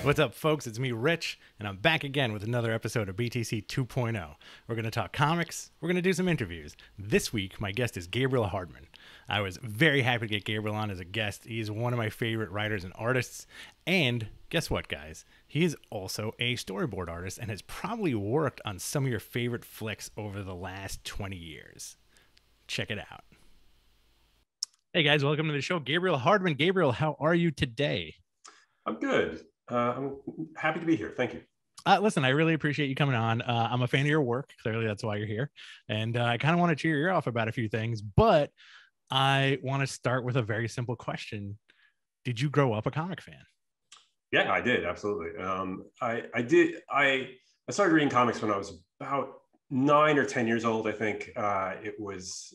What's up, folks? It's me, Rich, and I'm back again with another episode of BTC 2.0. We're going to talk comics. We're going to do some interviews. This week, my guest is Gabriel Hardman. I was very happy to get Gabriel on as a guest. He's one of my favorite writers and artists. And guess what, guys? He is also a storyboard artist and has probably worked on some of your favorite flicks over the last 20 years. Check it out. Hey, guys, welcome to the show. Gabriel Hardman. Gabriel, how are you today? I'm good. I'm happy to be here. Thank you. Listen, I really appreciate you coming on. I'm a fan of your work. Clearly, that's why you're here. And I kind of want to cheer you off about a few things, but I want to start with a very simple question. Did you grow up a comic fan? Yeah, I did. Absolutely. I did. I started reading comics when I was about 9 or 10 years old. I think it was,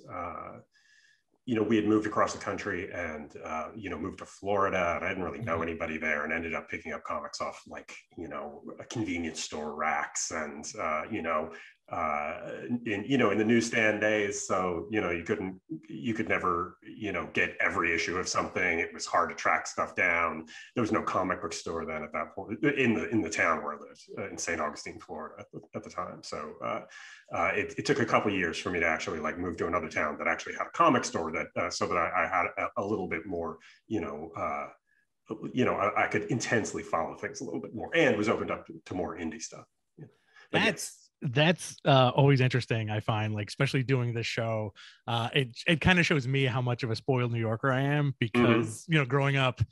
we had moved across the country and, moved to Florida, and I didn't really know anybody there, and ended up picking up comics off a convenience store racks and, in the newsstand days. So, you could never, get every issue of something. It was hard to track stuff down. There was no comic book store then at that point in the town where I lived in St. Augustine, Florida at the time. So it took a couple of years for me to actually move to another town that actually had a comic store that so that I had a little bit more, I could intensely follow things a little bit more and was opened up to more indie stuff. Yeah. That's always interesting. I find, especially doing this show, it kind of shows me how much of a spoiled New Yorker I am because, growing up,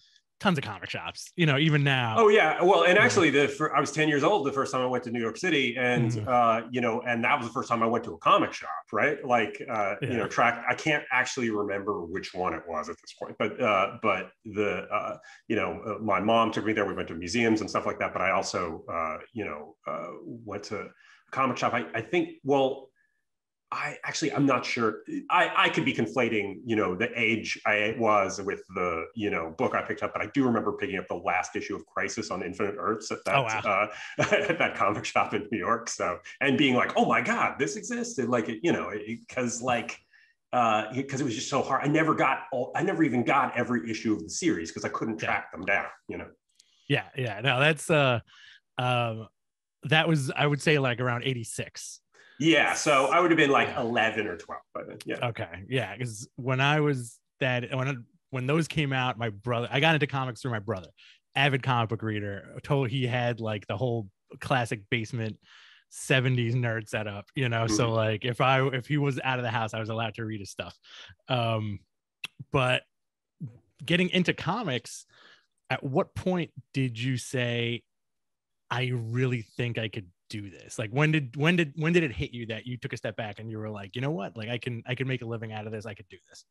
tons of comic shops, even now. Oh yeah. Well, and actually I was 10 years old the first time I went to New York City, and, and that was the first time I went to a comic shop, right? I can't actually remember which one it was at this point, but my mom took me there. We went to museums and stuff like that, but I also, went to comic shop. I think, I'm not sure. I could be conflating, the age I was with the, book I picked up, but I do remember picking up the last issue of Crisis on Infinite Earths at that, at that comic shop in New York. So, and being like, oh my God, this existed. Because it was just so hard. I never even got every issue of the series because I couldn't track them down, Yeah. No, that's, that was, I would say, around 86. Yeah, so I would have been 11 or 12 by then. Yeah. Okay. Yeah, because when I was when those came out, my brother, I got into comics through my brother, avid comic book reader. He had the whole classic basement 70s nerd setup, So if he was out of the house, I was allowed to read his stuff. But getting into comics, at what point did you say, I really think I could do this? When did it hit you that you took a step back and you were like, you know what, I can make a living out of this, I could do this?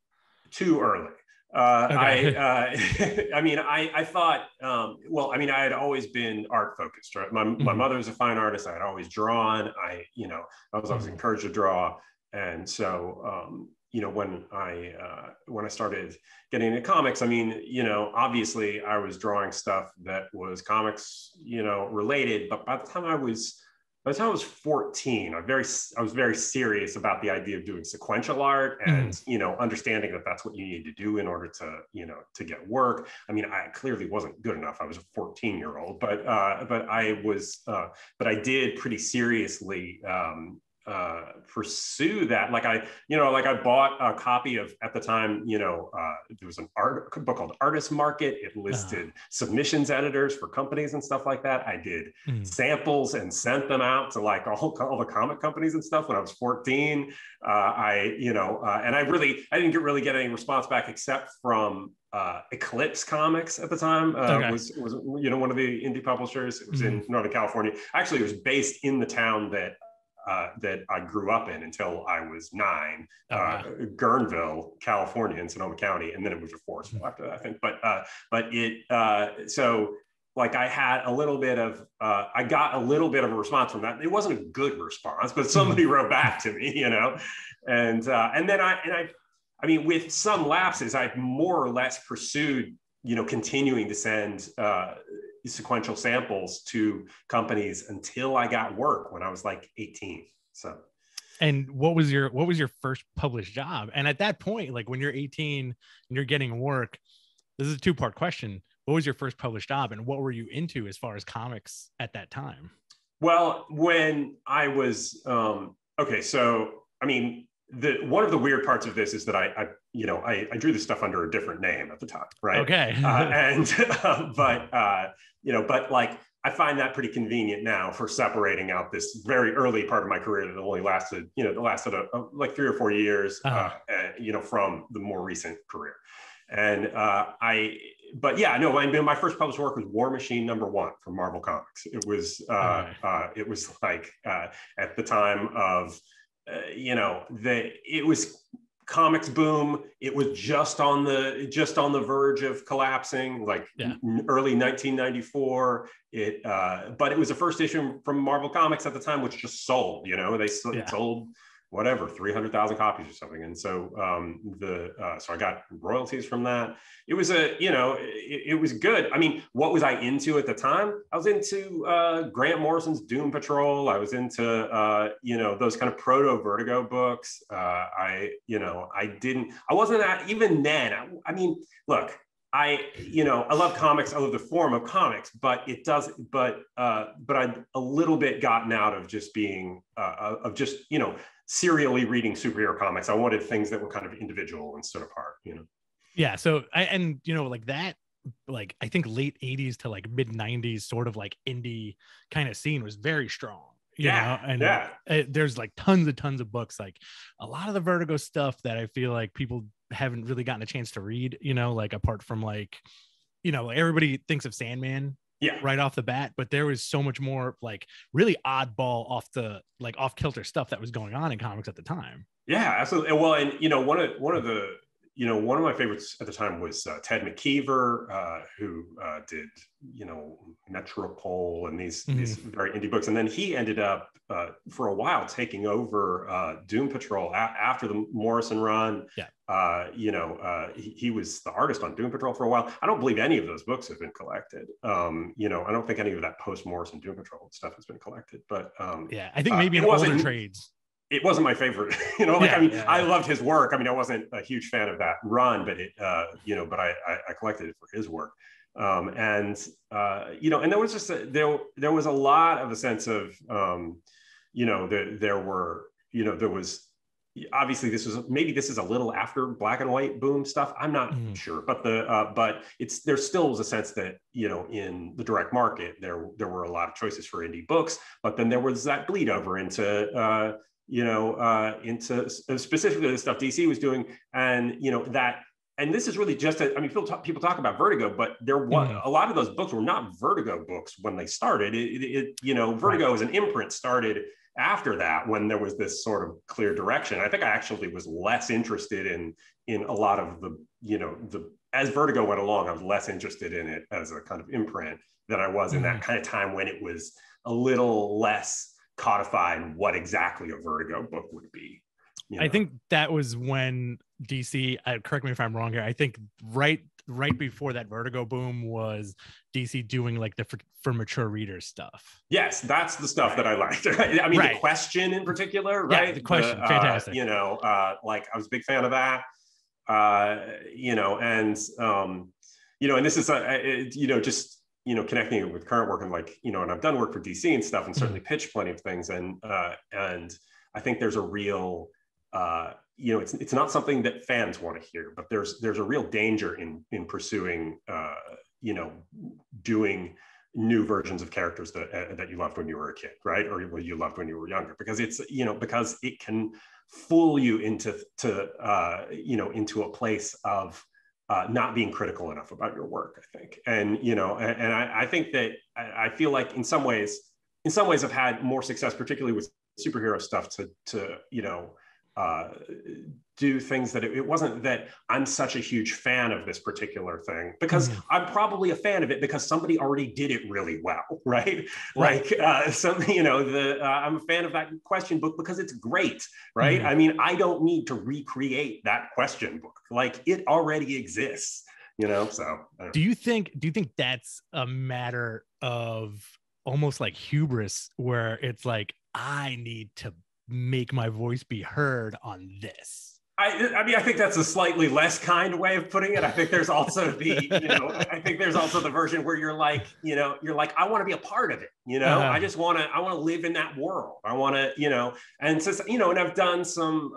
Too early. Okay. I thought, I had always been art focused, right? My mother was a fine artist. I had always drawn. I was always encouraged to draw. And so, when I started getting into comics, obviously I was drawing stuff that was comics, related, but by the time I was 14, I was very serious about the idea of doing sequential art and, understanding that that's what you need to do in order to, to get work. I clearly wasn't good enough. I was a 14-year-old, but I did pretty seriously, pursue that. I bought a copy of, at the time, there was a book called Artist Market. It listed submissions editors for companies and stuff like that. I did samples and sent them out to all the comic companies and stuff when I was 14. I didn't really get any response back except from Eclipse Comics at the time. Was one of the indie publishers. It was in Northern California. Actually, it was based in the town that I grew up in until I was 9, Guerneville, California, in Sonoma County, and then it moved to Forestville after that, I think. I had a little bit of, I got a little bit of a response from that. It wasn't a good response, but somebody wrote back to me, and then with some lapses, I more or less pursued, continuing to send sequential samples to companies until I got work when I was 18. So, and what was your first published job? And at that point, when you're 18 and you're getting work, this is a 2-part question. what was your first published job, and what were you into as far as comics at that time? Well, when I was okay, so I mean, one of the weird parts of this is that I drew this stuff under a different name at the time, right? Okay. But like I find that pretty convenient now for separating out this very early part of my career that only lasted, like 3 or 4 years, from the more recent career. And but yeah, no, my first published work was War Machine #1 from Marvel Comics. It was like at the time of, it was comics boom. It was just on the verge of collapsing, like early 1994. But it was the first issue from Marvel Comics at the time, which just sold. It sold whatever 300,000 copies or something, and so so I got royalties from that. It was it was good. I mean, what was I into at the time? I was into Grant Morrison's Doom Patrol. I was into those kind of proto Vertigo books. I wasn't that even then. I mean, look, I love comics. I love the form of comics, but I'd a little bit gotten out of just being serially reading superhero comics. I wanted things that were kind of individual and stood apart, Yeah. So I think late 80s to like mid 90s sort of like indie kind of scene was very strong. There's like tons of books, like a lot of the Vertigo stuff that I feel like people haven't really gotten a chance to read, like apart from like, everybody thinks of Sandman right off the bat, but there was so much more like really oddball off kilter stuff that was going on in comics at the time. Yeah, absolutely. Well, and one of my favorites at the time was Ted McKeever, who did Metropole and these very indie books, and then he ended up for a while taking over Doom Patrol after the Morrison run. He was the artist on Doom Patrol for a while. I don't believe any of those books have been collected. I don't think any of that post Morrison Doom Patrol stuff has been collected. But I think maybe in older trades. It wasn't my favorite, I loved his work. I mean, I wasn't a huge fan of that run, but but I collected it for his work. And there was just there was a lot of a sense of, there was obviously this is a little after black and white boom stuff. I'm not sure, but there still was a sense that, in the direct market, there were a lot of choices for indie books, but then there was that bleed over into, into specifically the stuff DC was doing. And, and this is really just, people talk about Vertigo, but there was a lot of those books were not Vertigo books when they started. Vertigo as an imprint started after that, when there was this sort of clear direction. I think I actually was less interested in a lot of as Vertigo went along, I was less interested in it as a kind of imprint than I was in that kind of time when it was a little less codified what exactly a Vertigo book would be. I think that was when DC, correct me if I'm wrong here, I think right before that Vertigo boom was DC doing like the for mature readers stuff. Yes, that's the stuff that I liked. I mean, The Question in particular, right? Yeah, The Question, fantastic. Like I was a big fan of that. And this is connecting it with current work, and and I've done work for DC and stuff, and certainly pitched plenty of things, and I think there's a real it's not something that fans want to hear, but there's a real danger in pursuing doing new versions of characters that you loved when you were a kid, right, or you loved when you were younger, because it's because it can fool you into a place of not being critical enough about your work, I think. And I think that I feel like in some ways I've had more success, particularly with superhero stuff, to do things that it wasn't that I'm such a huge fan of this particular thing, because I'm probably a fan of it because somebody already did it really well, right? Like I'm a fan of that Question book because it's great, right? I mean, I don't need to recreate that Question book, like it already exists, so do you think that's a matter of almost like hubris, where it's like, I need to make my voice be heard on this? I mean, I think that's a slightly less kind way of putting it. I think there's also I think there's also the version where you're like, I want to be a part of it. I just want to live in that world. I want to, and since, and I've done some,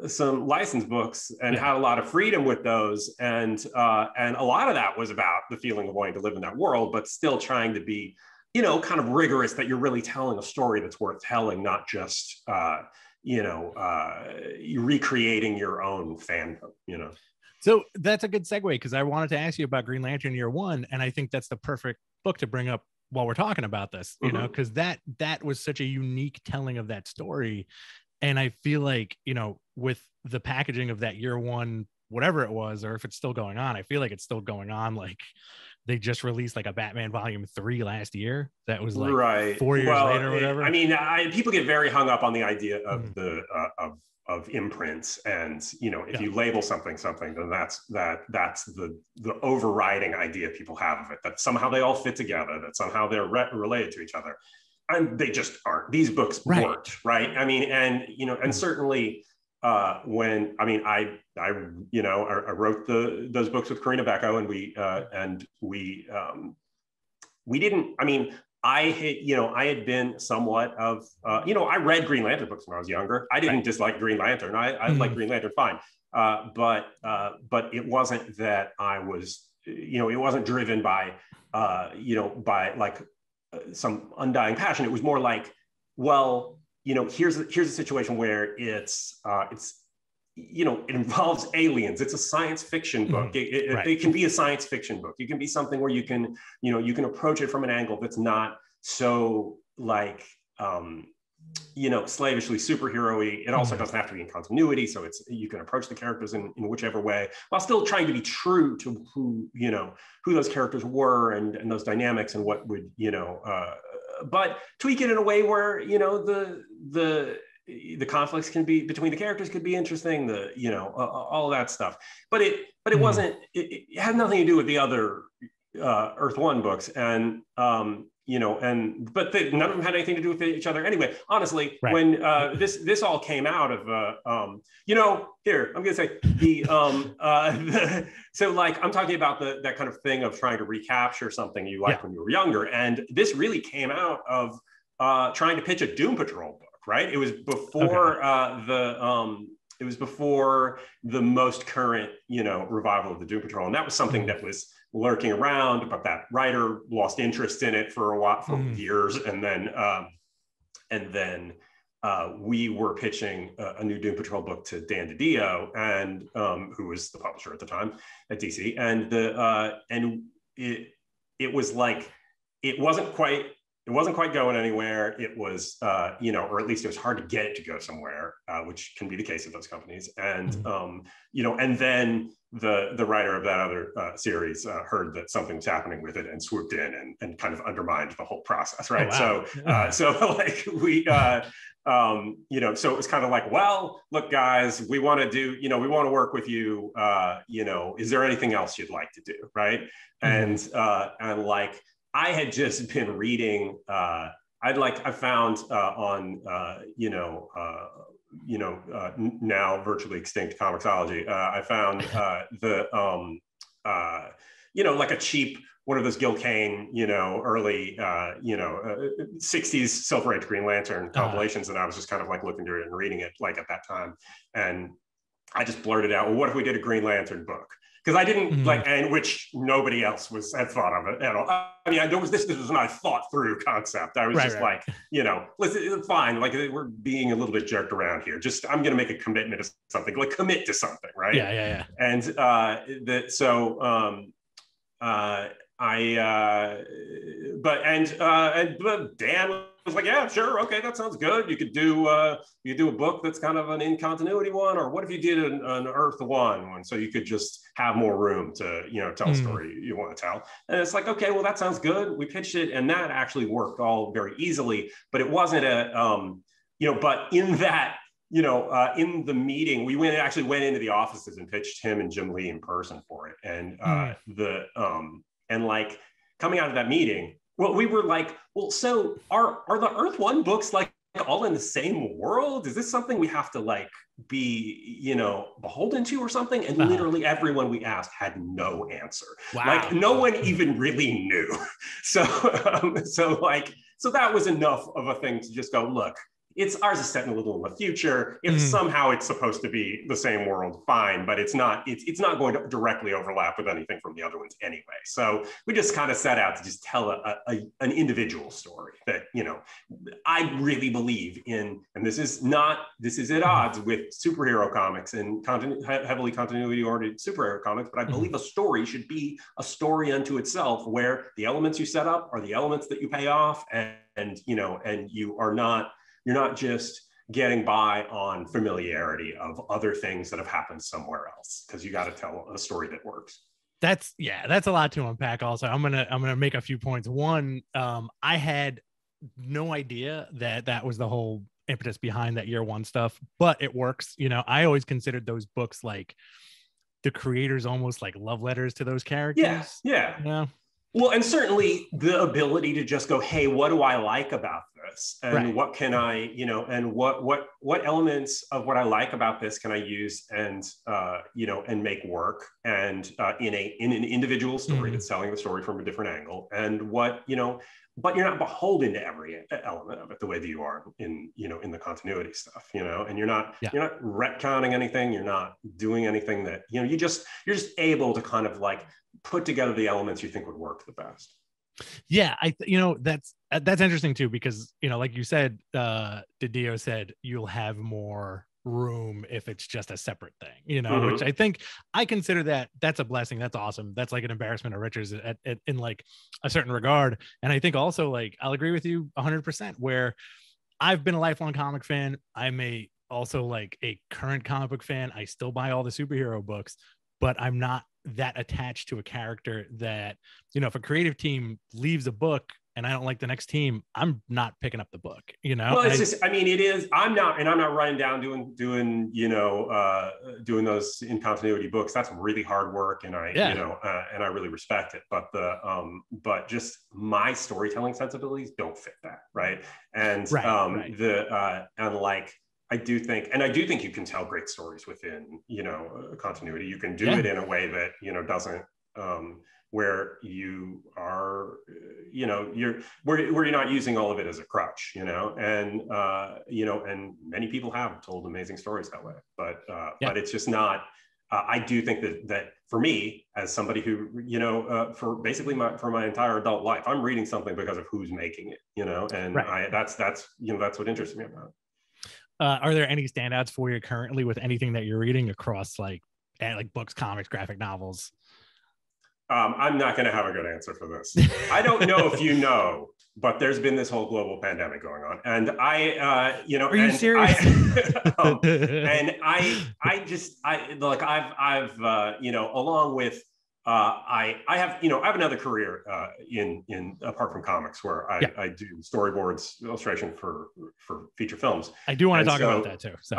some licensed books and had a lot of freedom with those. And a lot of that was about the feeling of wanting to live in that world, but still trying to be, kind of rigorous that you're really telling a story that's worth telling, not just, recreating your own fandom, So that's a good segue, because I wanted to ask you about Green Lantern Year One, and I think that's the perfect book to bring up while we're talking about this, because that was such a unique telling of that story. And I feel like, with the packaging of that Year One, whatever it was, or if it's still going on, I feel like it's still going on. Like, they just released like a Batman Volume 3 last year. That was like 4 years later or whatever. I mean, people get very hung up on the idea of the of imprints, and if you label something, then that's the overriding idea people have of it, that somehow they all fit together, that somehow they're related to each other, and they just aren't. These books weren't, right? I mean, and certainly. When I wrote those books with Karina Becco, and we didn't. I mean, I had been somewhat of I read Green Lantern books when I was younger. I didn't dislike Green Lantern. I liked Green Lantern fine, but it wasn't that I was it wasn't driven by by like some undying passion. It was more like, well, here's a situation where it involves aliens. It's a science fiction book. It can be a science fiction book. It can be something where you can approach it from an angle that's not so like, slavishly superhero-y. It also doesn't have to be in continuity. So you can approach the characters in whichever way, while still trying to be true to who those characters were and those dynamics, and what would, but tweak it in a way where the conflicts can be between the characters could be interesting, all of that stuff, but it wasn't, it had nothing to do with the other Earth One books, and but none of them had anything to do with each other anyway, honestly. When this all came out of here I'm gonna say so like I'm talking about that kind of thing of trying to recapture something you liked when you were younger, and this really came out of trying to pitch a Doom Patrol book, right? It was before it was before the most current revival of the Doom Patrol, and that was something that was lurking around, but that writer lost interest in it for a while, for years, and then we were pitching a new Doom Patrol book to Dan DiDio, and who was the publisher at the time at DC, and it was like it wasn't quite going anywhere. It was, or at least it was hard to get it to go somewhere, which can be the case of those companies. And, and then the writer of that other series heard that something was happening with it and swooped in and kind of undermined the whole process, right? Oh, wow. So like we, so it was kind of like, well, look, guys, we want to do, we want to work with you. Is there anything else you'd like to do, right? And like, I had just been reading. I found on now virtually extinct Comixology. I found like a cheap one of those Gil Kane, early 60s Silver Age Green Lantern compilations, and I was just kind of like looking through it and reading it like at that time, and I just blurted out, well, what if we did a Green Lantern book? Because I didn't and which nobody else had thought of it at all. I mean, this was not a thought through concept. I was like, listen, fine. Like, we're being a little bit jerked around here. Just, I'm going to make a commitment to something, like commit to something. Right. Yeah. And but Dan was like, yeah, sure, okay, that sounds good. You could do a book that's kind of an in continuity one, or what if you did an Earth One, so you could just have more room to tell a story you want to tell. And it's like, okay, well, that sounds good. We pitched it, and that actually worked all very easily. But it wasn't but in that. In the meeting, we actually went into the offices and pitched him and Jim Lee in person for it. And and like coming out of that meeting, well, we were like, well, so are the Earth One books like all in the same world? Is this something we have to like be, you know, beholden to or something? And literally everyone we asked had no answer. Wow. Like no one even really knew. So so that was enough of a thing to just go, look, ours is set in a little in the future. If somehow it's supposed to be the same world, fine, but it's not going to directly overlap with anything from the other ones anyway. So we just kind of set out to just tell an individual story that, you know, I really believe in, and this is at odds with superhero comics and heavily continuity oriented superhero comics, but I believe a story should be a story unto itself, where the elements you set up are the elements that you pay off, and you know, and you're not just getting by on familiarity of other things that have happened somewhere else, because you got to tell a story that works. That's a lot to unpack. Also, I'm gonna make a few points. One, I had no idea that was the whole impetus behind that year one stuff, but it works. You know, I always considered those books like the creators almost like love letters to those characters. Yeah. You know? Well, and certainly the ability to just go, hey, what do I like about this? And what can I, you know, and what elements of what I like about this can I use and, you know, and make work, and in an individual story that's telling the story from a different angle, and what, you know, but you're not beholden to every element of it the way that you are in, you know, in the continuity stuff, you know, and you're not retconning anything. You're not doing anything that, you know, you're just able to kind of like put together the elements you think would work the best. Yeah, you know, that's interesting too, because, you know, like you said, Didio said you'll have more room if it's just a separate thing, you know, which I think I consider that's a blessing. That's awesome. That's like an embarrassment of riches in like a certain regard. And I think also, like, I'll agree with you 100%, where I've been a lifelong comic fan. I'm also like a current comic book fan. I still buy all the superhero books, but I'm not that attached to a character that, you know, if a creative team leaves a book and I don't like the next team, I'm not picking up the book, you know? Well, it's just, I mean, it is, I'm not running down doing, you know, doing those in continuity books. That's really hard work. And you know, and I really respect it, but but just my storytelling sensibilities don't fit that. Right. And, and like, I do think you can tell great stories within, you know, continuity. You can do it in a way that, you know, doesn't, where you are, you know, where you're not using all of it as a crutch, you know, and, you know, and many people have told amazing stories that way, but it's just not, I do think that for me, as somebody who, you know, for basically for my entire adult life, I'm reading something because of who's making it, you know, and that's, you know, that's what interests me about it. Are there any standouts for you currently with anything that you're reading across like books, comics, graphic novels? I'm not going to have a good answer for this. I don't know if you know, but there's been this whole global pandemic going on, and you know, are you serious? And I've you know, along with I have, you know, I have another career in apart from comics, where I do storyboards, illustration for feature films. I do want to talk about that too. So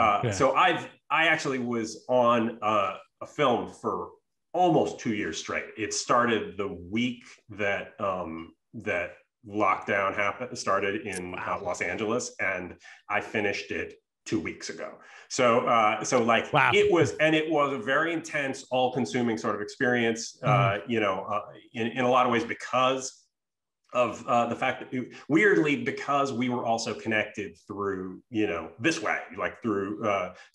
I actually was on a film for almost 2 years straight. It started the week that that lockdown started in Los Angeles, and I finished it 2 weeks ago. So like it was a very intense, all-consuming sort of experience. You know, in a lot of ways, because of the fact that weirdly, because we were also connected through, you know, this way, like through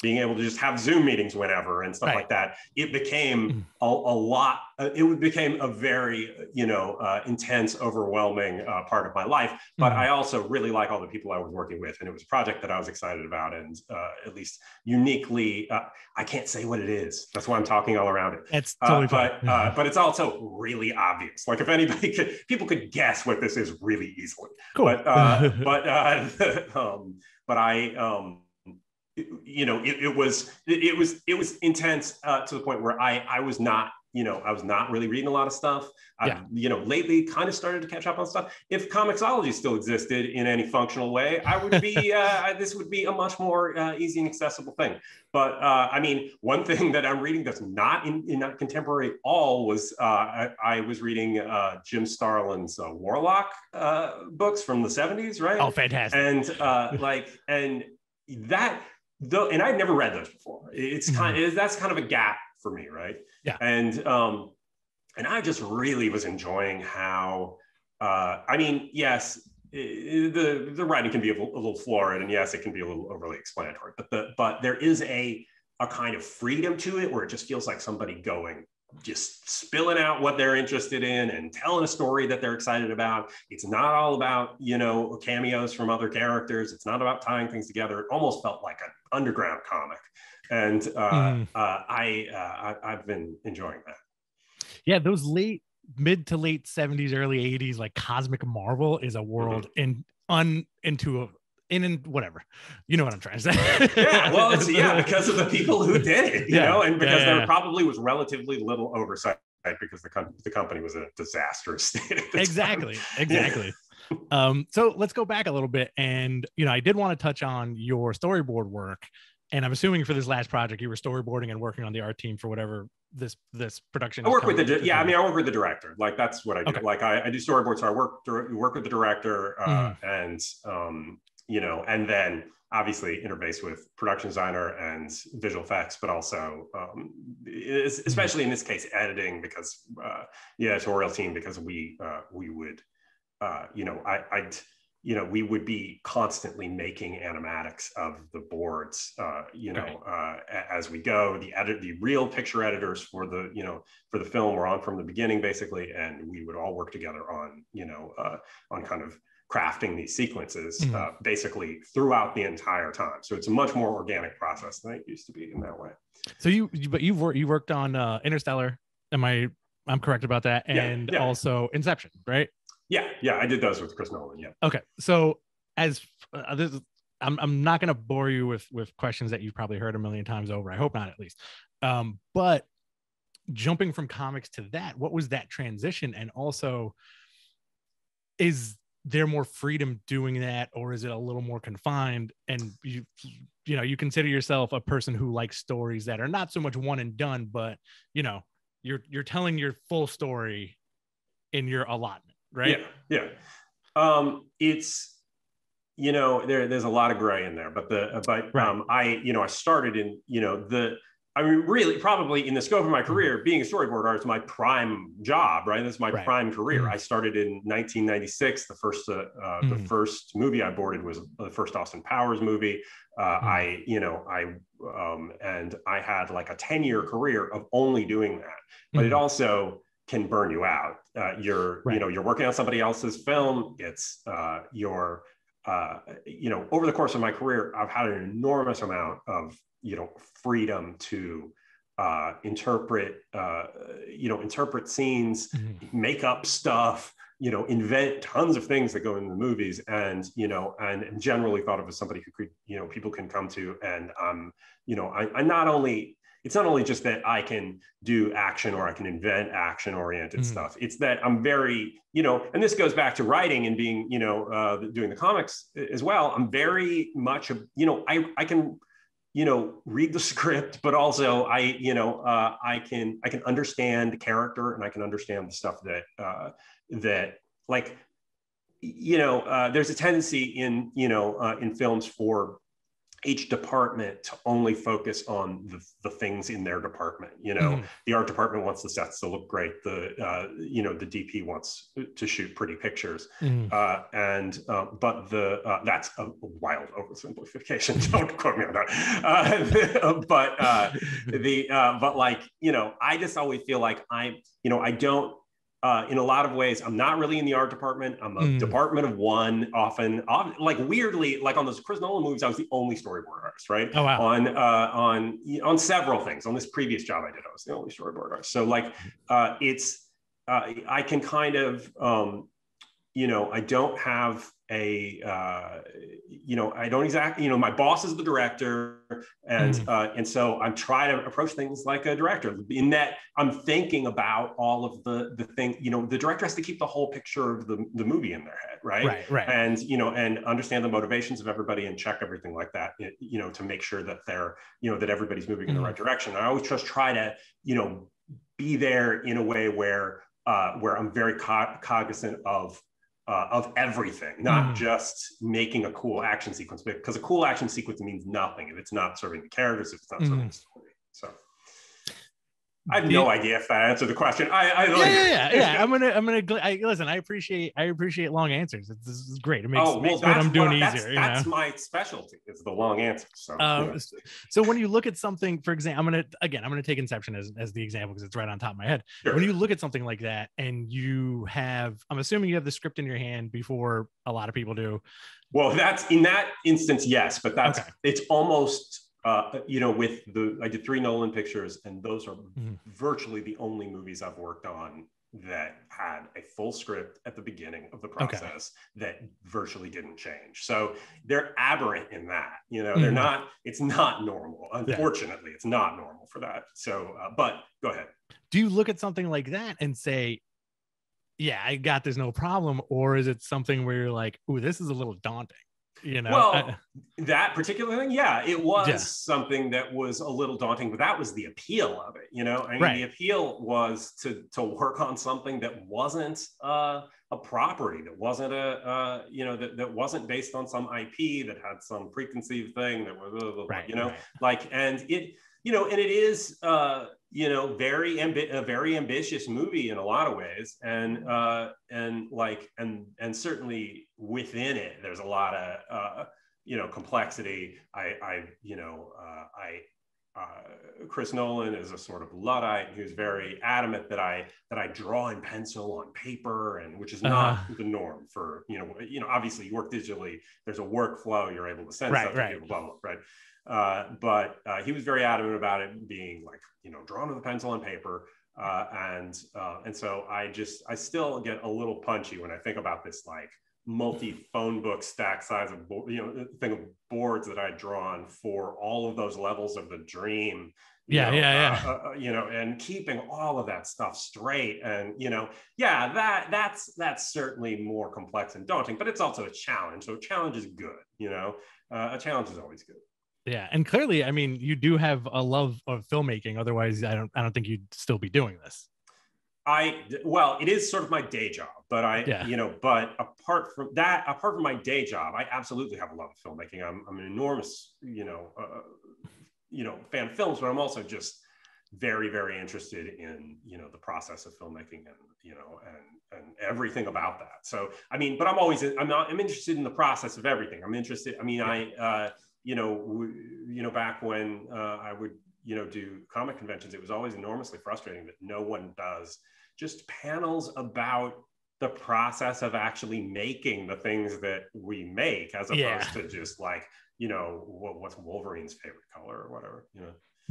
being able to just have Zoom meetings whenever and stuff like that, it became a lot, it became a very, you know, intense, overwhelming part of my life. But I also really like all the people I was working with, and it was a project that I was excited about, and at least uniquely, I can't say what it is. That's why I'm talking all around it. It's totally but it's also really obvious. Like if anybody people could guess what this is really easily. Cool. But I, you know, it was intense to the point where I was not I was not really reading a lot of stuff. I've, lately kind of started to catch up on stuff. If Comixology still existed in any functional way, I would be, this would be a much more easy and accessible thing. But I mean, one thing that I'm reading that's not in contemporary at all was I was reading Jim Starlin's Warlock books from the 70s, right? Oh, fantastic. And and I'd never read those before. It's that's kind of a gap for me, right? Yeah. And I just really was enjoying how I mean, yes, the writing can be a little florid, and yes, it can be a little overly explanatory, but there is a kind of freedom to it where it just feels like somebody just spilling out what they're interested in and telling a story that they're excited about. It's not all about, cameos from other characters. It's not about tying things together. It almost felt like an underground comic. And I've been enjoying that. Yeah, those mid to late 70s, early 80s, like Cosmic Marvel is a world in whatever, you know what I'm trying to say. Yeah, well, because of the people who did it, and because there probably was relatively little oversight because the company was in a disastrous state at the Exactly. So let's go back a little bit, and I did want to touch on your storyboard work, and I'm assuming for this last project you were storyboarding and working on the art team for whatever this production. I work with I work with the director. Like that's what I do. Okay. Like I do storyboards, so I work with the director, and and then obviously interface with production designer and visual effects, but also especially in this case editing, because editorial team, because we would we would be constantly making animatics of the boards, as we go. The real picture editors for the film were on from the beginning, basically, and we would all work together on on kind of crafting these sequences basically throughout the entire time. So it's a much more organic process than it used to be in that way. So you worked on Interstellar. I'm correct about that? And also Inception, right? Yeah, I did those with Chris Nolan. Yeah. Okay, so as I'm not going to bore you with questions that you've probably heard a million times over. I hope not, at least. But jumping from comics to that, what was that transition? And also, is there more freedom doing that, or is it a little more confined? And you consider yourself a person who likes stories that are not so much one and done, but you're telling your full story in your allotment. Right. Yeah. It's, there's a lot of gray in there, but I started in, really probably in the scope of my career, being a storyboard artist, my prime job, right? That's my prime career. I started in 1996. The first movie I boarded was the first Austin Powers movie. And I had like a 10-year career of only doing that, but it also can burn you out. You're working on somebody else's film. It's over the course of my career, I've had an enormous amount of freedom to interpret scenes, make up stuff, invent tons of things that go into the movies, and generally thought of as somebody who could, people can come to. And I'm not only, it's not only just that I can do action or I can invent action-oriented stuff. It's that I'm very, and this goes back to writing and being, doing the comics as well. I'm very much, I can, read the script, but also I can understand the character, and I can understand the stuff that there's a tendency in films for each department to only focus on the things in their department. The art department wants the sets to look great. The DP wants to shoot pretty pictures. But that's a wild oversimplification. Don't quote me on that. I just always feel like I don't, in a lot of ways, I'm not really in the art department. I'm a department of one often. Like weirdly, like on those Chris Nolan movies, I was the only storyboard artist, right? Oh, wow. On several things. On this previous job I did, I was the only storyboard artist. So I can kind of, I don't have I don't exactly, my boss is the director, and so I'm trying to approach things like a director, in that I'm thinking about all of the thing. The director has to keep the whole picture of the movie in their head, right? Right. And and understand the motivations of everybody and check everything like that, to make sure that they're, that everybody's moving in the right direction. I always just try to, be there in a way where I'm very cognizant of everything, not just making a cool action sequence, because a cool action sequence means nothing if it's not serving the characters, if it's not serving the story. So I have no idea if that answered the question. Yeah. Listen. I appreciate long answers. This is great. It makes what I'm doing easier. That's my specialty, is the long answers. So, so when you look at something, for example, I'm gonna take Inception as the example because it's right on top of my head. Sure. When you look at something like that, and I'm assuming you have the script in your hand before a lot of people do. Well, that's in that instance, yes, but it's almost. I did 3 Nolan pictures, and those are virtually the only movies I've worked on that had a full script at the beginning of the process that virtually didn't change. So they're aberrant in that, they're not, it's not normal. Unfortunately, it's not normal for that. So, but go ahead. Do you look at something like that and say, yeah, I got this, no problem? Or is it something where you're like, ooh, this is a little daunting? Well, that particular thing, it was something that was a little daunting, but that was the appeal of it. The appeal was to work on something that wasn't a property, that wasn't that wasn't based on some IP that had some preconceived thing that was and it and it is a very ambitious movie in a lot of ways, and certainly within it there's a lot of complexity. Chris Nolan is a sort of Luddite who's very adamant that I draw in pencil on paper, and which is not the norm for obviously you work digitally, there's a workflow, you're able to send stuff to people, blah, blah, right. But he was very adamant about it being drawn with a pencil on paper, and so I still get a little punchy when I think about this multi-phone book stack size of thing of boards that I'd drawn for all of those levels of the dream. And keeping all of that stuff straight, and that's certainly more complex and daunting, but it's also a challenge. So a challenge is good. A challenge is always good. Yeah, and clearly, I mean, you do have a love of filmmaking. Otherwise, I don't think you'd still be doing this. It is sort of my day job, but but apart from my day job, I absolutely have a love of filmmaking. I'm an enormous, fan of films, but I'm also just very, very interested in, the process of filmmaking and everything about that. So, I mean, but I'm interested in the process of everything. I'm interested. I mean, back when I would, do comic conventions, it was always enormously frustrating that no one does just panels about the process of actually making the things that we make, as opposed to just what's Wolverine's favorite color or whatever,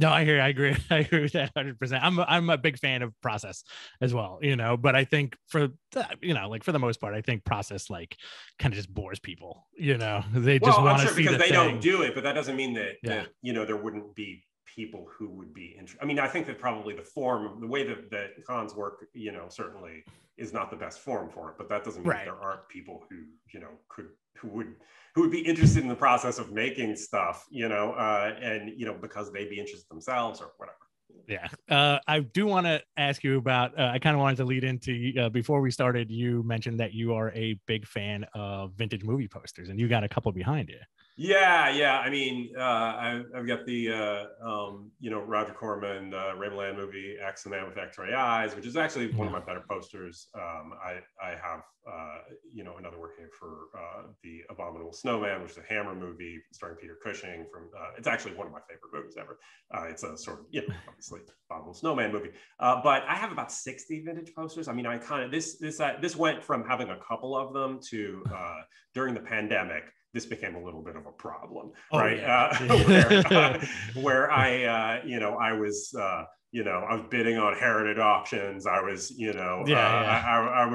No, I agree with that 100%. I'm a big fan of process as well, but I think for the most part, I think process kind of just bores people, they just want to see because the they thing. Don't do it, but that doesn't mean that there wouldn't be people who would be interested. I mean, I think that probably the way that cons work, certainly is not the best form for it, but that doesn't mean that there aren't people who, who would be interested in the process of making stuff, and, because they'd be interested themselves or whatever. Yeah. I do want to ask you about, I kind of wanted to lead into, before we started, you mentioned that you are a big fan of vintage movie posters, and you got a couple behind you. Yeah. I mean, I've got the, Roger Corman, Ray Milland movie, X, The Man with X-Ray Eyes, which is actually one of my better posters. I have, another working for The Abominable Snowman, which is a Hammer movie starring Peter Cushing it's actually one of my favorite movies ever. It's a sort of, obviously Abominable Snowman movie. But I have about 60 vintage posters. I mean, I kind of, this went from having a couple of them to, during the pandemic, this became a little bit of a problem, Oh, right? yeah. Where I, I was, I was bidding on heritage auctions. I was, I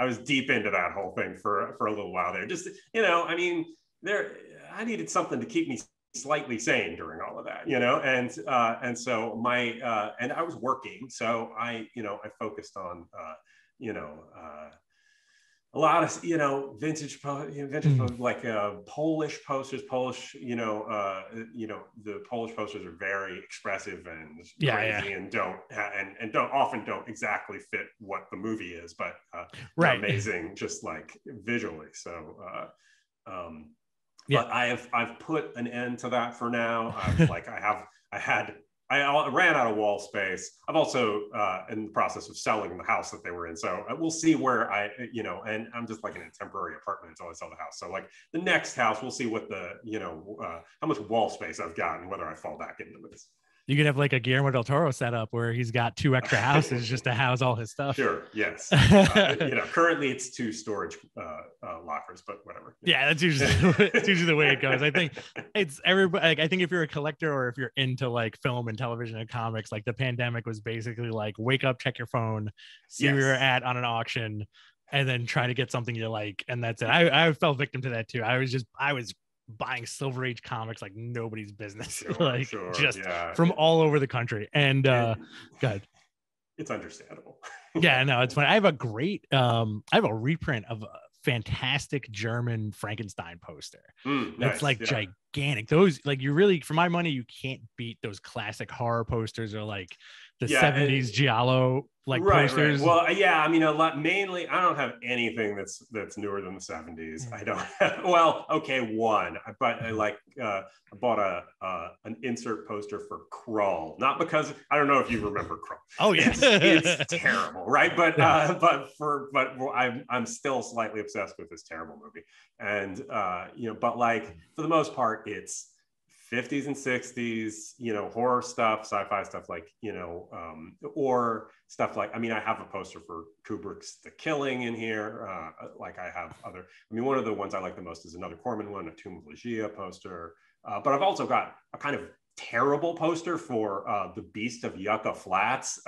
was deep into that whole thing for a little while there. Just, I mean, I needed something to keep me slightly sane during all of that, and so and I was working, so I focused on, a lot of vintage like Polish posters. The Polish posters are very expressive and crazy, and don't exactly fit what the movie is, but they're amazing just like visually. So but I've put an end to that for now. I ran out of wall space. I'm also in the process of selling the house that they were in. So we'll see where and I'm just like in a temporary apartment until I sell the house. So like the next house, we'll see what how much wall space I've got and whether I fall back into this. You could have like a Guillermo del Toro setup where he's got 2 extra houses just to house all his stuff. Sure. Yes. Currently it's 2 storage lockers, but whatever. Yeah, that's usually the way it goes. I think it's everybody. Like, I think if you're a collector or if you're into like film and television and comics, like the pandemic was basically like wake up, check your phone, see where you're at on an auction, and then try to get something you like, and that's it. I fell victim to that too. I was buying Silver Age comics like nobody's business, from all over the country. And good. It's understandable. Yeah, no, it's funny. I have a reprint of a fantastic German Frankenstein poster. It's like gigantic. Those, like, you really, for my money, you can't beat those classic horror posters or like the 70s Giallo posters. Well, yeah, I mean, mainly I don't have anything that's newer than the 70s. I don't have, one, but I bought an insert poster for Krull, not because I don't know if you remember Krull. Oh yeah, it's terrible, right? But I'm still slightly obsessed with this terrible movie, and but like for the most part, it's 50s and 60s, horror stuff, sci-fi stuff, like, or stuff like, I mean, I have a poster for Kubrick's The Killing in here. Like I have one of the ones I like the most is another Corman one, a Tomb of Ligeia poster. But I've also got a kind of terrible poster for The Beast of Yucca Flats,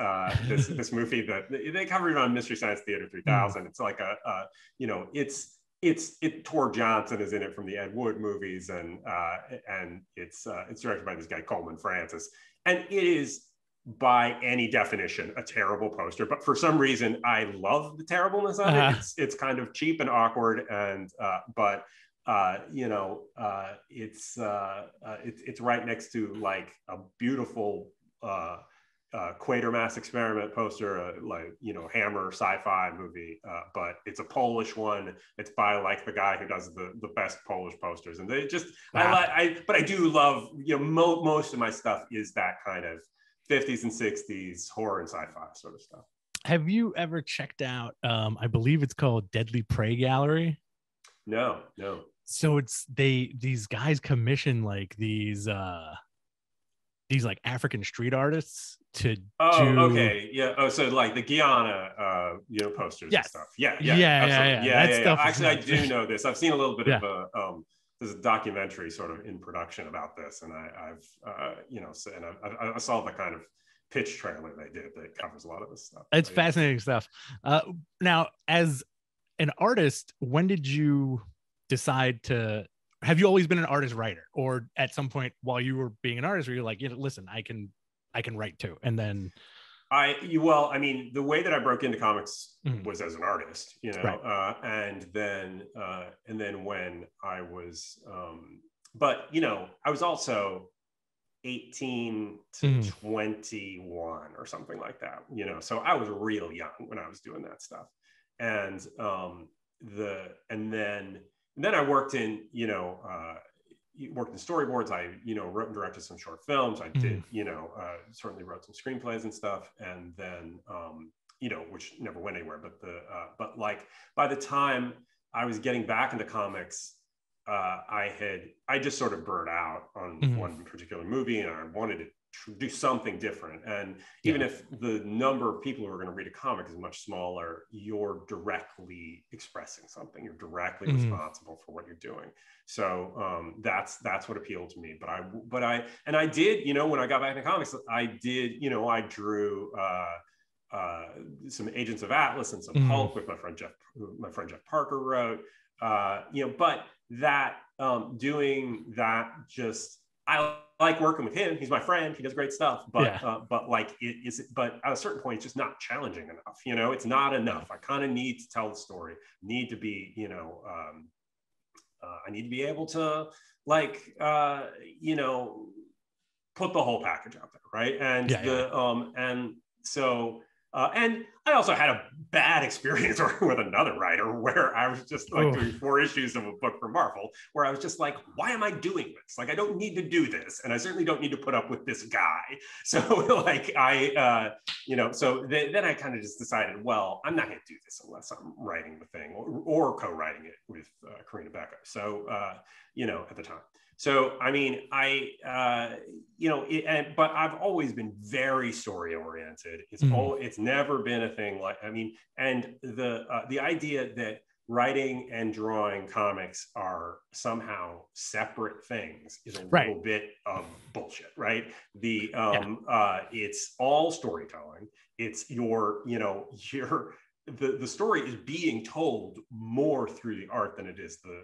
this movie that they covered on Mystery Science Theater 3000. It's like it's Tor Johnson is in it from the Ed Wood movies, and it's directed by this guy Coleman Francis, and it is by any definition a terrible poster. But for some reason, I love the terribleness of it. It's kind of cheap and awkward, and it's right next to like a beautiful Quatermass Experiment poster, Hammer sci-fi movie, but it's a Polish one. It's by like the guy who does the best Polish posters, and they just but I do love, most of my stuff is that kind of 50s and 60s horror and sci-fi sort of stuff. Have you ever checked out I believe it's called Deadly Prey Gallery? No. So it's these guys commission like these like African street artists to so like the Guyana posters and stuff. Yeah. Actually, I do know this. I've seen a little bit of there's a documentary sort of in production about this, and I saw the kind of pitch trailer they did that covers a lot of this stuff. It's fascinating stuff. Now, as an artist, when did you decide to? Have you always been an artist writer, or at some point while you were being an artist were you like, listen, I can write too? And then I mean, the way that I broke into comics was as an artist, and then when I was but I was also 18 to 21 or something like that, so I was real young when I was doing that stuff. And then I worked in, worked in storyboards. I, wrote and directed some short films. I did, certainly wrote some screenplays and stuff. And then, which never went anywhere. But like by the time I was getting back into comics, I just sort of burned out on one particular movie, and I wanted to do something different. And even if the number of people who are going to read a comic is much smaller, you're directly expressing something. You're directly responsible for what you're doing. So that's what appealed to me. But I did, you know, when I got back into comics, I did, you know, I drew some Agents of Atlas and some Hulk with my friend Jeff Parker wrote, you know, but that doing that, just, I like working with him. He's my friend. He does great stuff. But like but at a certain point, it's just not challenging enough. You know, it's not enough. I kind of need to tell the story. Need to be, you know, I need to be able to, like, you know, put the whole package out there, right? And and so. And I also had a bad experience working with another writer where I was just like doing 4 issues of a book for Marvel, where I was just like, why am I doing this? Like, I don't need to do this. And I certainly don't need to put up with this guy. So like you know, so then I kind of just decided, well, I'm not going to do this unless I'm writing the thing or co-writing it with Karina Becca. So, you know, at the time. So, I mean, you know, but I've always been very story oriented. It's never been a thing like, I mean, and the idea that writing and drawing comics are somehow separate things is a little bit of bullshit, right? It's all storytelling. It's your, you know, the story is being told more through the art than it is the,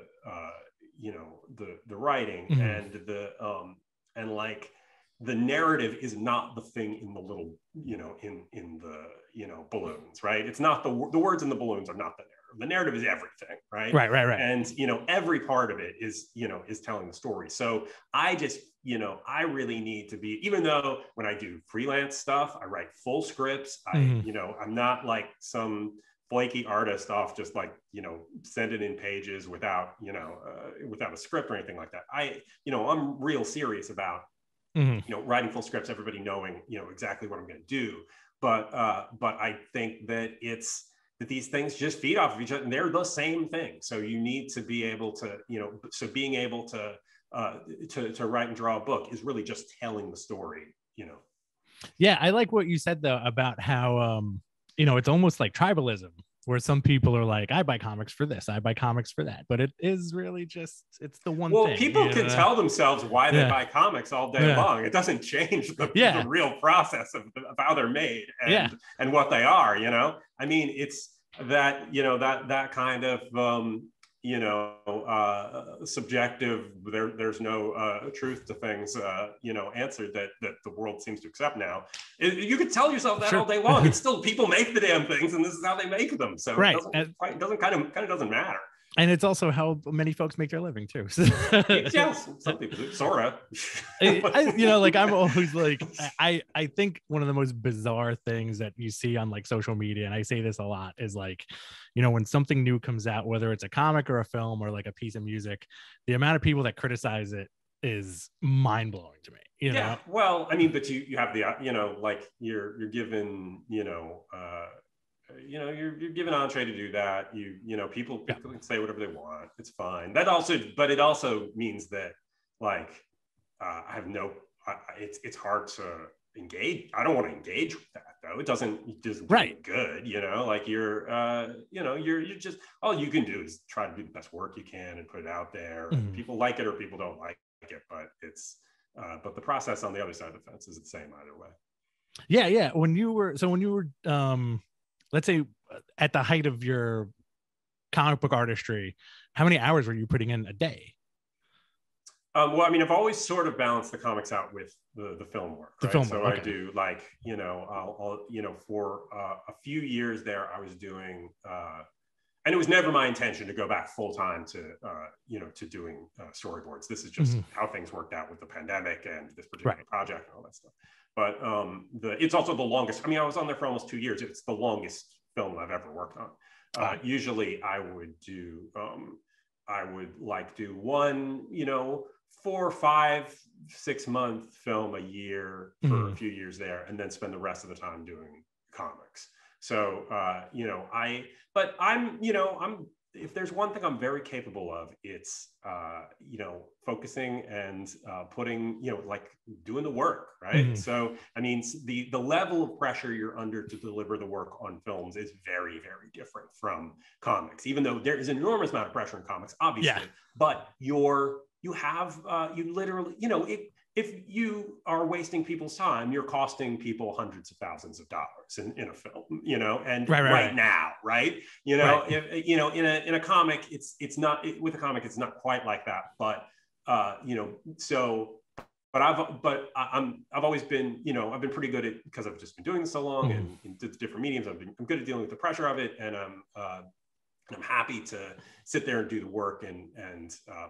you know, the writing, and like the narrative is not the thing in the little, you know, in the, you know, balloons, right? It's not the words in the balloons are not the narrative. The narrative is everything, right? Right. And, you know, every part of it is, you know, is telling the story. So I just, you know, I really need to be, even though when I do freelance stuff, I write full scripts. You know, I'm not like some flaky artist off just like, you know, sending in pages without, you know, without a script or anything like that. You know, I'm real serious about, you know, writing full scripts, everybody knowing, you know, exactly what I'm going to do. But I think that that these things just feed off of each other and they're the same thing. So you need to be able to, you know, so being able to write and draw a book is really just telling the story, you know? Yeah. I like what you said though, about how, you know, it's almost like tribalism, where some people are like, I buy comics for this, I buy comics for that. But it is really just, it's the one thing. Well, people can tell themselves why they buy comics all day long. It doesn't change the real process of how they're made and what they are, you know? I mean, it's that, you know, that kind of, you know, subjective, there's no truth to things, you know, answer that the world seems to accept now. You could tell yourself that all day long. It's still, people make the damn things and this is how they make them. So it doesn't kind of doesn't matter. And it's also how many folks make their living too. Yes, some people do. Sora. You know, like I'm always like, I think one of the most bizarre things that you see on like social media, and I say this a lot, is like, you know, when something new comes out, whether it's a comic or a film or like a piece of music, the amount of people that criticize it is mind blowing to me. You know? Well, I mean, but you have the, you know, like you're given, you know, you're given entree to do that. You know, people can say whatever they want. It's fine. But it also means that, like, I have it's hard to engage. I don't want to engage with that though. It doesn't do good. You know, like you're just, all you can do is try to do the best work you can and put it out there. People like it or people don't like it, but it's, but the process on the other side of the fence is the same either way. Yeah. When you were, let's say at the height of your comic book artistry, how many hours were you putting in a day? Well, I mean, I've always sort of balanced the comics out with the film work, right? I do, like, you know, I'll you know, for a few years there, I was doing, and it was never my intention to go back full time to, you know, to doing storyboards. This is just how things worked out with the pandemic and this particular project and all that stuff. But it's also the longest. I mean, I was on there for almost 2 years. It's the longest film I've ever worked on. Usually, I would do one, you know, 4, 5, 6 month film a year for a few years there, and then spend the rest of the time doing comics. So, you know, I'm, you know, if there's one thing I'm very capable of, it's you know, focusing and putting, you know, like doing the work, right? So I mean, the level of pressure you're under to deliver the work on films is very, very different from comics, even though there is an enormous amount of pressure in comics, obviously. But you have you literally, you know, if you are wasting people's time, you're costing people hundreds of thousands of dollars in a film, you know, and right now, right? You know, if, you know, in a comic, it's not, with a comic, it's not quite like that, but you know, so, but I've always been, you know, I've been pretty good at, because I've just been doing this so long and in different mediums, I'm good at dealing with the pressure of it, and I'm happy to sit there and do the work,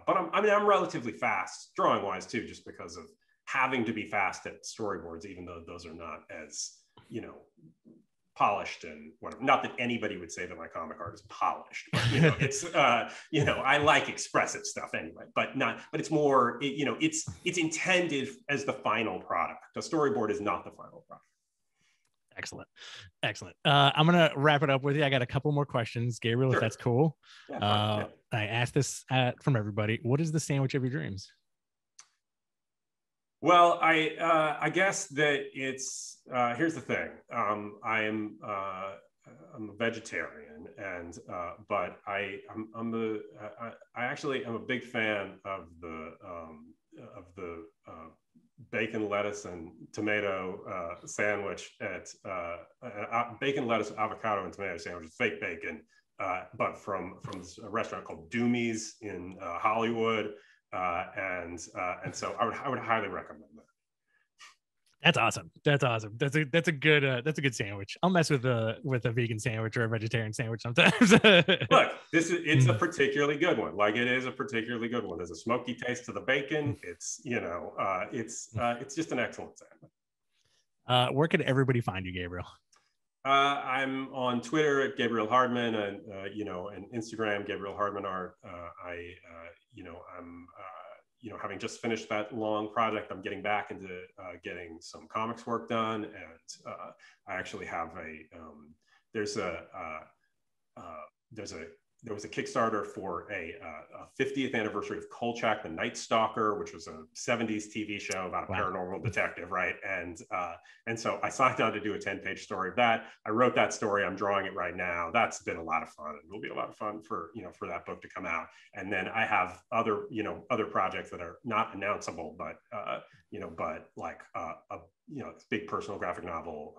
but I'm relatively fast drawing wise too, just because of having to be fast at storyboards, even though those are not as, you know, polished and whatever. Not that anybody would say that my comic art is polished, but you know, it's you know, I like expressive stuff anyway, but it's more, you know, it's intended as the final product. The storyboard is not the final product. Excellent. I'm gonna wrap it up with you. I got a couple more questions, Gabriel, if that's cool. I asked this from everybody. What is the sandwich of your dreams? Well, I guess that it's here's the thing. I'm a vegetarian, and but I actually am a big fan of the bacon, lettuce, and tomato sandwich at bacon, lettuce, avocado, and tomato sandwich, fake bacon, but from a restaurant called Doomie's in Hollywood, and so I would highly recommend that. That's awesome. That's a good sandwich. I'll mess with a vegan sandwich or a vegetarian sandwich sometimes. Look, it's a particularly good one. Like, it is a particularly good one. There's a smoky taste to the bacon. It's, you know, it's just an excellent sandwich. Where can everybody find you, Gabriel? I'm on Twitter at Gabriel Hardman, and you know, and Instagram, Gabriel Hardman Art. You know, I'm you know, having just finished that long project, I'm getting back into getting some comics work done, and I actually have there was a Kickstarter for a 50th anniversary of Kolchak the Night Stalker, which was a 70s TV show about a paranormal detective, right? And so I signed on to do a 10-page story of that. I wrote that story. I'm drawing it right now. That's been a lot of fun. It will be a lot of fun for, you know, for that book to come out. And then I have other, you know, other projects that are not announceable, but you know, but like you know, big personal graphic novel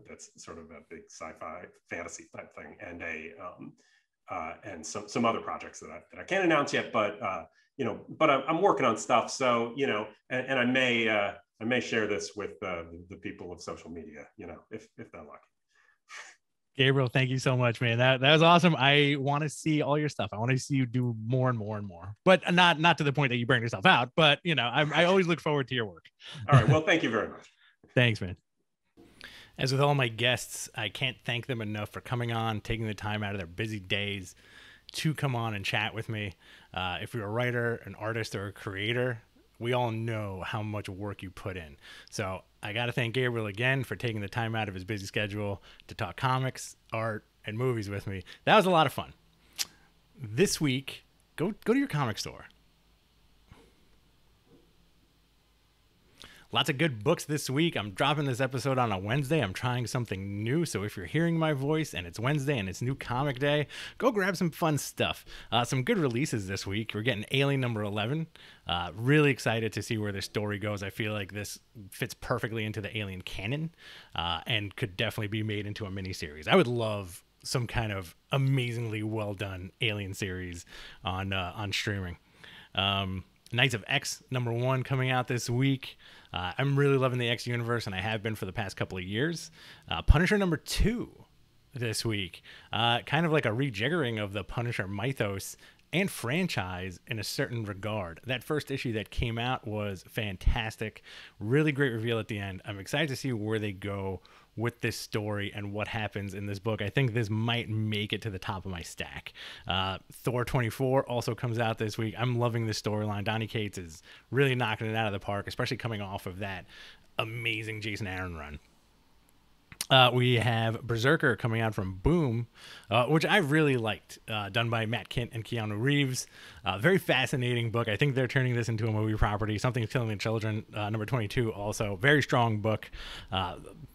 that's sort of a big sci-fi fantasy type thing, and some other projects that I can't announce yet, but you know, but I'm working on stuff. So, you know, and I may share this with the people of social media, you know, if they're lucky. Gabriel, thank you so much, man. That was awesome. I want to see all your stuff. I want to see you do more and more and more, but not to the point that you burn yourself out. But you know, I always look forward to your work. All right. Well, thank you very much. Thanks, man. As with all my guests, I can't thank them enough for coming on, taking the time out of their busy days to come on and chat with me. If you're a writer, an artist, or a creator, we all know how much work you put in. So I got to thank Gabriel again for taking the time out of his busy schedule to talk comics, art, and movies with me. That was a lot of fun. This week, go to your comic store. Lots of good books this week. I'm dropping this episode on a Wednesday. I'm trying something new. So if you're hearing my voice and it's Wednesday and it's New Comic Day, go grab some fun stuff. Some good releases this week. We're getting Alien number 11. Really excited to see where this story goes. I feel like this fits perfectly into the Alien canon and could definitely be made into a miniseries. I would love some kind of amazingly well done Alien series on streaming. Knights of X number 1 coming out this week. I'm really loving the X universe, and I have been for the past couple of years. Punisher number 2 this week. Kind of like a rejiggering of the Punisher mythos and franchise in a certain regard. That first issue that came out was fantastic. Really great reveal at the end. I'm excited to see where they go with this story and what happens in this book. I think this might make it to the top of my stack. Thor 24 also comes out this week. I'm loving this storyline. Donny Cates is really knocking it out of the park, especially coming off of that amazing Jason Aaron run. We have Berserker coming out from Boom, which I really liked, done by Matt Kint and Keanu Reeves. Very fascinating book. I think they're turning this into a movie property. Something's Killing the Children, number 22, also. Very strong book.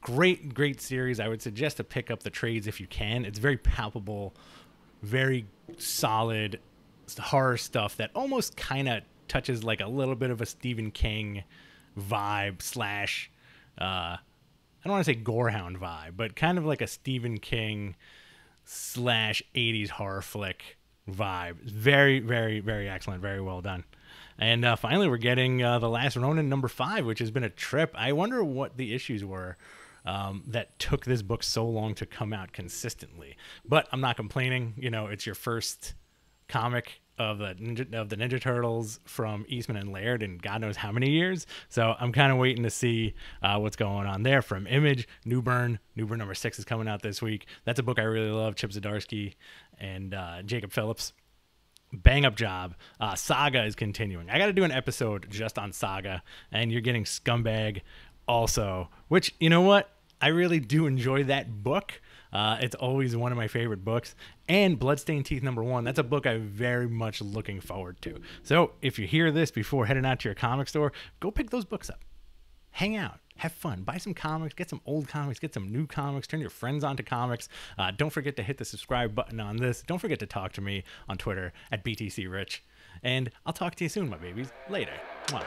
Great series. I would suggest to pick up the trades if you can. It's very palpable, very solid horror stuff that almost kind of touches like a little bit of a Stephen King vibe slash... I don't want to say gorehound vibe, but kind of like a Stephen King slash 80s horror flick vibe. Very, very excellent. Very well done. And finally, we're getting The Last Ronin number 5, which has been a trip. I wonder what the issues were that took this book so long to come out consistently. But I'm not complaining. You know, it's your first comic of the Ninja Turtles from Eastman and Laird in God knows how many years. So I'm kind of waiting to see what's going on there. From Image, Newburn number 6 is coming out this week. That's a book I really love. Chip Zdarsky and Jacob Phillips. Bang up job. Saga is continuing. I got to do an episode just on Saga, and you're getting Scumbag also, which, you know what? I really do enjoy that book. It's always one of my favorite books. And Bloodstained Teeth number 1, that's a book I'm very much looking forward to. So if you hear this before heading out to your comic store, go pick those books up. Hang out. Have fun. Buy some comics. Get some old comics. Get some new comics. Turn your friends on to comics. Don't forget to hit the subscribe button on this. Don't forget to talk to me on Twitter at BTC Rich. And I'll talk to you soon, my babies. Later. Mwah.